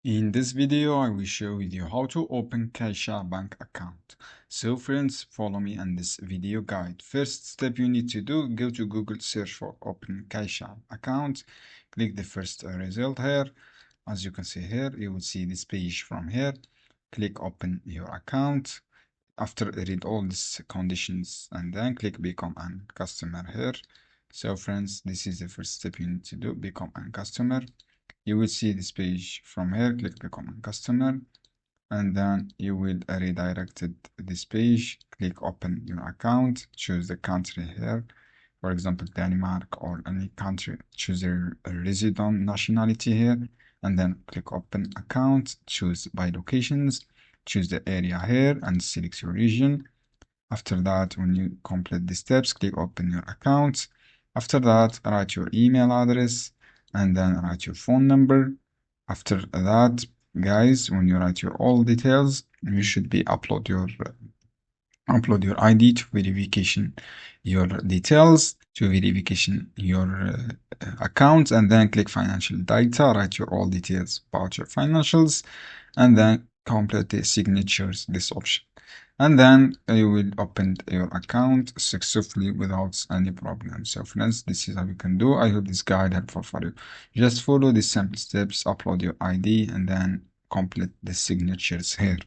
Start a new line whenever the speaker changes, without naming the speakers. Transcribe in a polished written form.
In this video, I will show you how to open CaixaBank account. So friends, follow me in this video guide. First step you need to do, go to Google, search for open Caixa account. Click the first result here. As you can see here, you will see this page from here. Click open your account. After read all these conditions and then click become a customer here. So friends, this is the first step you need to do, become a customer. You will see this page from here. Click become a customer and then you will redirected this page. Click open your account, choose the country here, for example Denmark or any country. Choose your resident nationality here and then click open account. Choose by locations, choose the area here and select your region. After that, when you complete the steps, click open your account. After that, write your email address and then write your phone number. After that, guys, when you write your all details, you should be upload your ID to verification your details, to verification your accounts, and then click financial data. Write your all details about your financials and then complete the signatures, this option, and then you will open your account successfully without any problem. So friends, this is how you can do. I hope this guide helpful for you. Just follow the simple steps, upload your ID and then complete the signatures here.